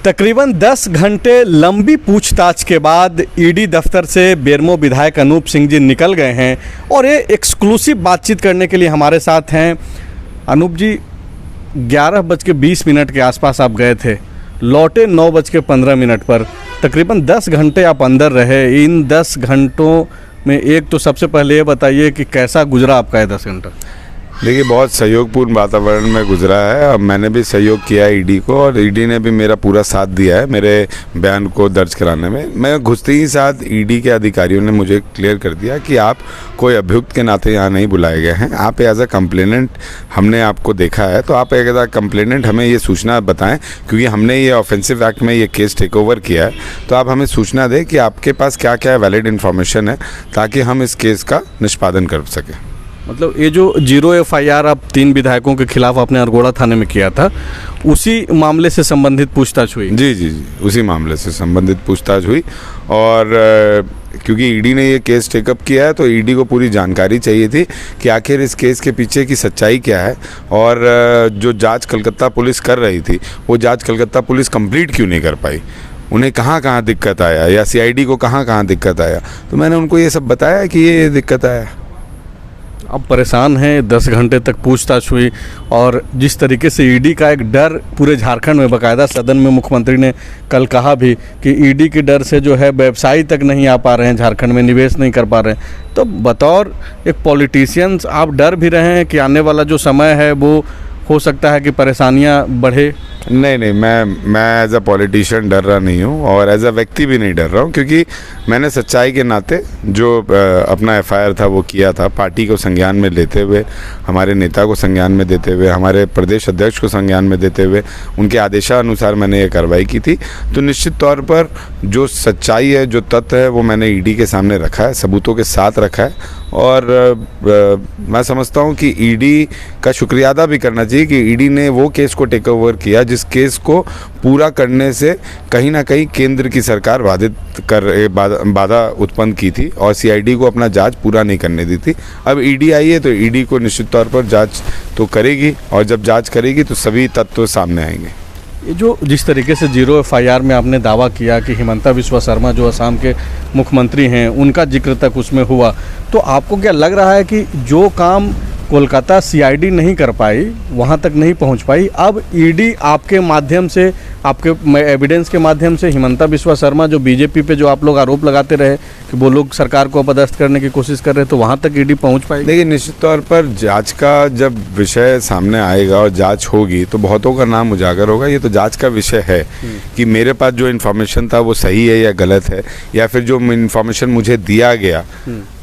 तकरीबन 10 घंटे लंबी पूछताछ के बाद ईडी दफ्तर से बेरमो विधायक अनूप सिंह जी निकल गए हैं और ये एक्सक्लूसिव बातचीत करने के लिए हमारे साथ हैं। अनूप जी, 11:20 के आसपास आप गए थे, लौटे 9:15 पर। तकरीबन 10 घंटे आप अंदर रहे। इन 10 घंटों में एक तो सबसे पहले ये बताइए कि कैसा गुजरा आपका ये 10 घंटा? देखिए, बहुत सहयोगपूर्ण वातावरण में गुजरा है और मैंने भी सहयोग किया है ईडी को, और ईडी ने भी मेरा पूरा साथ दिया है मेरे बयान को दर्ज कराने में। मैं घुसते ही साथ ईडी के अधिकारियों ने मुझे क्लियर कर दिया कि आप कोई अभियुक्त के नाते यहाँ नहीं बुलाए गए हैं, आप एज अ कंप्लेनेंट हमने आपको देखा है, तो आप एज अ कंप्लेनेंट हमें ये सूचना बताएं, क्योंकि हमने ये ऑफेंसिव एक्ट में ये केस टेक ओवर किया है, तो आप हमें सूचना दें कि आपके पास क्या क्या वैलिड इन्फॉर्मेशन है ताकि हम इस केस का निष्पादन कर सकें। मतलब ये जो 0 FIR आप 3 विधायकों के खिलाफ आपने अरगोड़ा थाने में किया था, उसी मामले से संबंधित पूछताछ हुई? जी, उसी मामले से संबंधित पूछताछ हुई। और क्योंकि ईडी ने ये केस टेकअप किया है तो ईडी को पूरी जानकारी चाहिए थी कि आखिर इस केस के पीछे की सच्चाई क्या है, और जो जांच कलकत्ता पुलिस कर रही थी वो जांच कलकत्ता पुलिस कंप्लीट क्यों नहीं कर पाई, उन्हें कहाँ कहाँ दिक्कत आया, या CID को कहाँ कहाँ दिक्कत आया। तो मैंने उनको ये सब बताया कि ये दिक्कत आया। अब परेशान हैं, 10 घंटे तक पूछताछ हुई, और जिस तरीके से ईडी का एक डर पूरे झारखंड में, बाकायदा सदन में मुख्यमंत्री ने कल कहा भी कि ईडी के डर से जो है व्यवसायी तक नहीं आ पा रहे हैं, झारखंड में निवेश नहीं कर पा रहे हैं। तो बतौर एक पॉलिटिशियंस आप डर भी रहे हैं कि आने वाला जो समय है वो हो सकता है कि परेशानियाँ बढ़े? नहीं, मैं एज अ पॉलिटिशियन डर रहा नहीं हूँ, और एज अ व्यक्ति भी नहीं डर रहा हूँ, क्योंकि मैंने सच्चाई के नाते जो अपना FIR था वो किया था, पार्टी को संज्ञान में लेते हुए, हमारे नेता को संज्ञान में देते हुए, हमारे प्रदेश अध्यक्ष को संज्ञान में देते हुए, उनके आदेशानुसार मैंने ये कार्रवाई की थी। तो निश्चित तौर पर जो सच्चाई है, जो तथ्य है, वो मैंने ईडी के सामने रखा है, सबूतों के साथ रखा है। और मैं समझता हूँ कि ईडी का शुक्रिया अदा भी करना चाहिए कि ईडी ने वो केस को टेक ओवर किया जिस केस को पूरा करने से कहीं ना कहीं केंद्र की सरकार बाधा उत्पन्न की थी और CID को अपना जांच पूरा नहीं करने दी थी। अब ईडी आई है तो ईडी को निश्चित तौर पर जांच तो करेगी, और जब जांच करेगी तो सभी तत्व सामने आएंगे। ये जो जिस तरीके से 0 FIR में आपने दावा किया कि हिमंता बिस्वा शर्मा जो असम के मुख्यमंत्री हैं उनका जिक्र तक उसमें हुआ, तो आपको क्या लग रहा है कि जो काम कोलकाता CID नहीं कर पाई, वहाँ तक नहीं पहुँच पाई, अब ईडी आपके माध्यम से, आपके एविडेंस के माध्यम से हिमंता बिस्वा शर्मा जो बीजेपी पे जो आप लोग आरोप लगाते रहे कि वो लोग सरकार को अपदस्थ करने की कोशिश कर रहे हैं, तो वहाँ तक ईडी पहुँच पाई? देखिए, निश्चित तौर पर जांच का जब विषय सामने आएगा और जांच होगी तो बहुतों का नाम उजागर होगा। ये तो जांच का विषय है कि मेरे पास जो इन्फॉर्मेशन था वो सही है या गलत है, या फिर जो इन्फॉर्मेशन मुझे दिया गया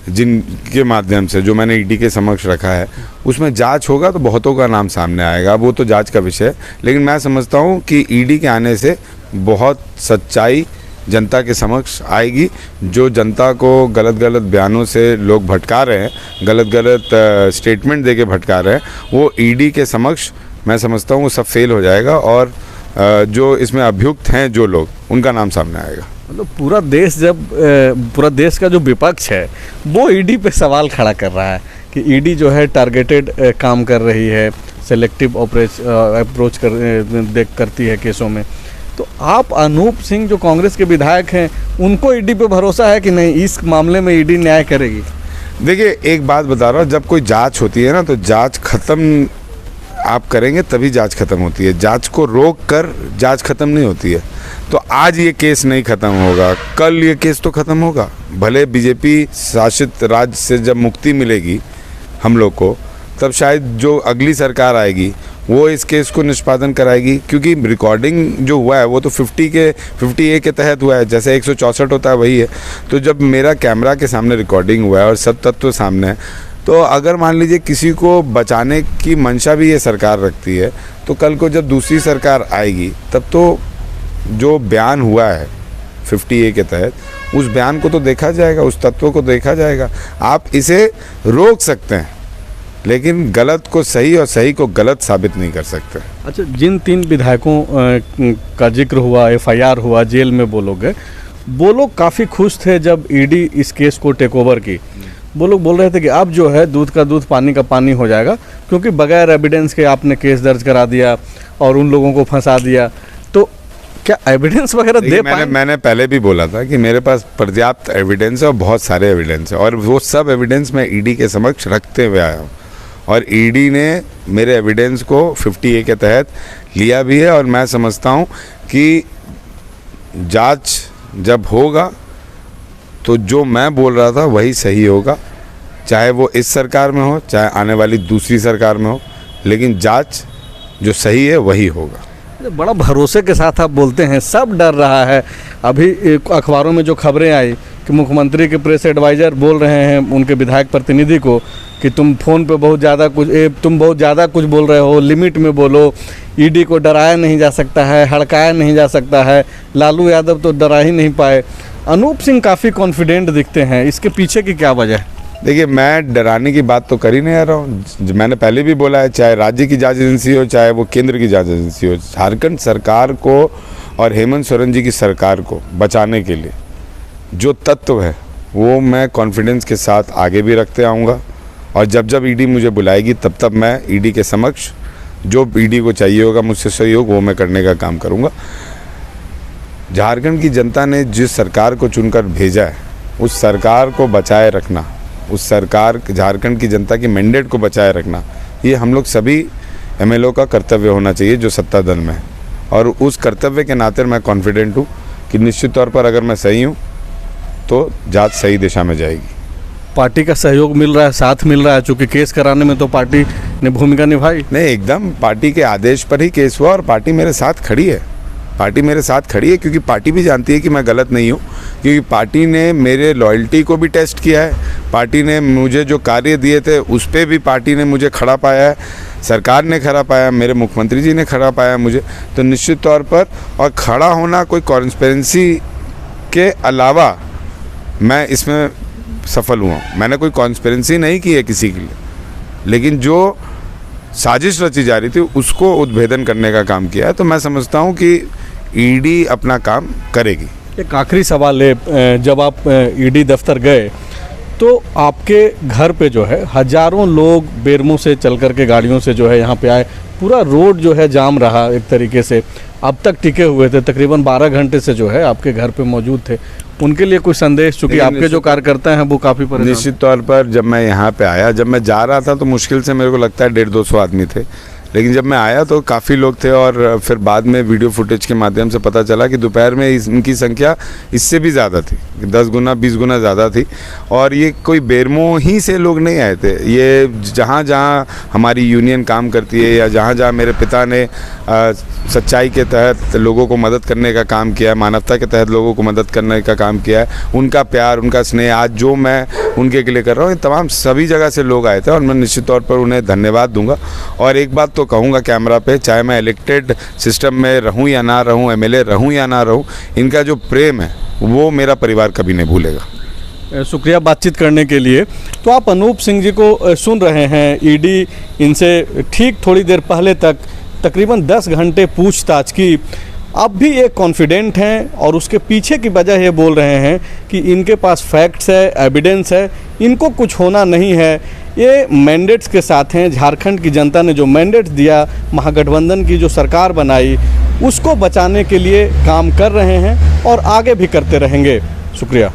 जिनके माध्यम से जो मैंने ईडी के समक्ष रखा है उसमें जांच होगा तो बहुतों का नाम सामने आएगा। वो तो जांच का विषय है, लेकिन मैं समझता हूँ कि ईडी के आने से बहुत सच्चाई जनता के समक्ष आएगी। जो जनता को गलत गलत बयानों से लोग भटका रहे हैं, गलत गलत स्टेटमेंट देके भटका रहे हैं, वो ईडी के समक्ष मैं समझता हूँ वो सब फेल हो जाएगा, और जो इसमें अभियुक्त हैं जो लोग, उनका नाम सामने आएगा। मतलब पूरा देश का जो विपक्ष है वो ईडी पे सवाल खड़ा कर रहा है कि ईडी जो है टारगेटेड काम कर रही है, सेलेक्टिव अप्रोच करती है केसों में। तो आप अनूप सिंह जो कांग्रेस के विधायक हैं, उनको ईडी पे भरोसा है कि नहीं इस मामले में ईडी न्याय करेगी? देखिए, एक बात बता रहा हूँ, जब कोई जांच होती है ना तो जांच खत्म आप करेंगे तभी जांच खत्म होती है, जांच को रोक कर जांच खत्म नहीं होती है। तो आज ये केस नहीं खत्म होगा, कल ये केस तो खत्म होगा। भले बीजेपी शासित राज्य से जब मुक्ति मिलेगी हम लोग को, तब शायद जो अगली सरकार आएगी वो इस केस को निष्पादन कराएगी, क्योंकि रिकॉर्डिंग जो हुआ है वो तो 50A के तहत हुआ है, जैसे 164 होता है वही है। तो जब मेरा कैमरा के सामने रिकॉर्डिंग हुआ है और सब तत्व सामने है, तो अगर मान लीजिए किसी को बचाने की मंशा भी ये सरकार रखती है, तो कल को जब दूसरी सरकार आएगी तब तो जो बयान हुआ है 50A के तहत, उस बयान को तो देखा जाएगा, उस तत्व को देखा जाएगा। आप इसे रोक सकते हैं, लेकिन गलत को सही और सही को गलत साबित नहीं कर सकते। अच्छा, जिन 3 विधायकों का जिक्र हुआ, FIR हुआ, जेल में वो लोग गए, वो लोग काफ़ी खुश थे जब ईडी इस केस को टेक ओवर की। वो लोग बोल रहे थे कि अब जो है दूध का दूध पानी का पानी हो जाएगा, क्योंकि बगैर एविडेंस के आपने केस दर्ज करा दिया और उन लोगों को फंसा दिया। तो क्या एविडेंस वगैरह दे पाए? मैंने पहले भी बोला था कि मेरे पास पर्याप्त एविडेंस है और बहुत सारे एविडेंस है, और वो सब एविडेंस मैं ईडी के समक्ष रखते हुए आया हूँ, और ईडी ने मेरे एविडेंस को 50A के तहत लिया भी है। और मैं समझता हूँ कि जांच जब होगा तो जो मैं बोल रहा था वही सही होगा, चाहे वो इस सरकार में हो चाहे आने वाली दूसरी सरकार में हो, लेकिन जांच जो सही है वही होगा। बड़ा भरोसे के साथ आप बोलते हैं, सब डर रहा है। अभी अखबारों में जो खबरें आई कि मुख्यमंत्री के प्रेस एडवाइज़र बोल रहे हैं उनके विधायक प्रतिनिधि को कि तुम फ़ोन पे बहुत ज़्यादा कुछ बोल रहे हो, लिमिट में बोलो, ईडी को डराया नहीं जा सकता है, हड़काया नहीं जा सकता है। लालू यादव तो डरा ही नहीं पाए। अनूप सिंह काफ़ी कॉन्फिडेंट दिखते हैं, इसके पीछे की क्या वजह है? देखिए, मैं डराने की बात तो कर ही नहीं आ रहा हूँ। मैंने पहले भी बोला है, चाहे राज्य की जांच एजेंसी हो चाहे वो केंद्र की जांच एजेंसी हो, झारखंड सरकार को और हेमंत सोरेन जी की सरकार को बचाने के लिए जो तत्व है वो मैं कॉन्फिडेंस के साथ आगे भी रखते आऊँगा। और जब जब ईडी मुझे बुलाएगी तब तब मैं ईडी के समक्ष जो ईडी को चाहिए होगा मुझसे सहयोग वो मैं करने का काम करूँगा। झारखंड की जनता ने जिस सरकार को चुनकर भेजा है उस सरकार को बचाए रखना, उस सरकार झारखंड की जनता की मैंडेट को बचाए रखना, ये हम लोग सभी एमएलओ का कर्तव्य होना चाहिए जो सत्ता दल में है। और उस कर्तव्य के नाते मैं कॉन्फिडेंट हूँ कि निश्चित तौर पर अगर मैं सही हूँ तो जांच सही दिशा में जाएगी। पार्टी का सहयोग मिल रहा है, साथ मिल रहा है, चूँकि केस कराने में तो पार्टी ने भूमिका निभाई। नहीं, एकदम पार्टी के आदेश पर ही केस हुआ और पार्टी मेरे साथ खड़ी है। पार्टी मेरे साथ खड़ी है क्योंकि पार्टी भी जानती है कि मैं गलत नहीं हूँ, क्योंकि पार्टी ने मेरे लॉयल्टी को भी टेस्ट किया है। पार्टी ने मुझे जो कार्य दिए थे उस पर भी पार्टी ने मुझे खड़ा पाया है, सरकार ने खड़ा पाया, मेरे मुख्यमंत्री जी ने खड़ा पाया मुझे। तो निश्चित तौर पर, और खड़ा होना कोई कॉन्स्पिरेंसी के अलावा मैं इसमें सफल हुआ। मैंने कोई कॉन्स्पिरेंसी नहीं की है किसी के लिए, लेकिन जो साजिश रची जा रही थी उसको उद्भेदन करने का काम किया है। तो मैं समझता हूँ कि ईडी अपना काम करेगी। एक आखिरी सवाल है, जब आप ईडी दफ्तर गए तो आपके घर पे जो है हजारों लोग बेरमो से चल कर के गाड़ियों से जो है यहाँ पे आए, पूरा रोड जो है जाम रहा एक तरीके से, अब तक टिके हुए थे, तकरीबन 12 घंटे से जो है आपके घर पे मौजूद थे। उनके लिए कुछ संदेश, चूँकि आपके जो कार्यकर्ता हैं वो काफ़ी परेशान। निश्चित तौर पर जब मैं यहाँ पे आया, जब मैं जा रहा था तो मुश्किल से मेरे को लगता है 150-200 आदमी थे, लेकिन जब मैं आया तो काफ़ी लोग थे। और फिर बाद में वीडियो फुटेज के माध्यम से पता चला कि दोपहर में इनकी संख्या इससे भी ज़्यादा थी, 10 गुना 20 गुना ज़्यादा थी। और ये कोई बेरमो ही से लोग नहीं आए थे, ये जहाँ जहाँ हमारी यूनियन काम करती है या जहाँ जहाँ मेरे पिता ने सच्चाई के तहत लोगों को मदद करने का काम किया है, मानवता के तहत लोगों को मदद करने का काम किया है, उनका प्यार, उनका स्नेह आज जो मैं उनके लिए कर रहा हूँ, तमाम सभी जगह से लोग आए थे और मैं निश्चित तौर पर उन्हें धन्यवाद दूंगा। और एक बात तो कहूँगा कैमरा पे, चाहे मैं इलेक्टेड सिस्टम में रहूँ या ना रहूँ, एमएलए रहूँ या ना रहूँ, इनका जो प्रेम है वो मेरा परिवार कभी नहीं भूलेगा। शुक्रिया बातचीत करने के लिए। तो आप अनूप सिंह जी को सुन रहे हैं। ईडी इनसे ठीक थोड़ी देर पहले तक तकरीबन 10 घंटे पूछताछ की। अब भी ये कॉन्फिडेंट हैं और उसके पीछे की वजह ये बोल रहे हैं कि इनके पास फैक्ट्स है, एविडेंस है, इनको कुछ होना नहीं है। ये मैंडेट्स के साथ हैं। झारखंड की जनता ने जो मैंडेट दिया, महागठबंधन की जो सरकार बनाई, उसको बचाने के लिए काम कर रहे हैं और आगे भी करते रहेंगे। शुक्रिया।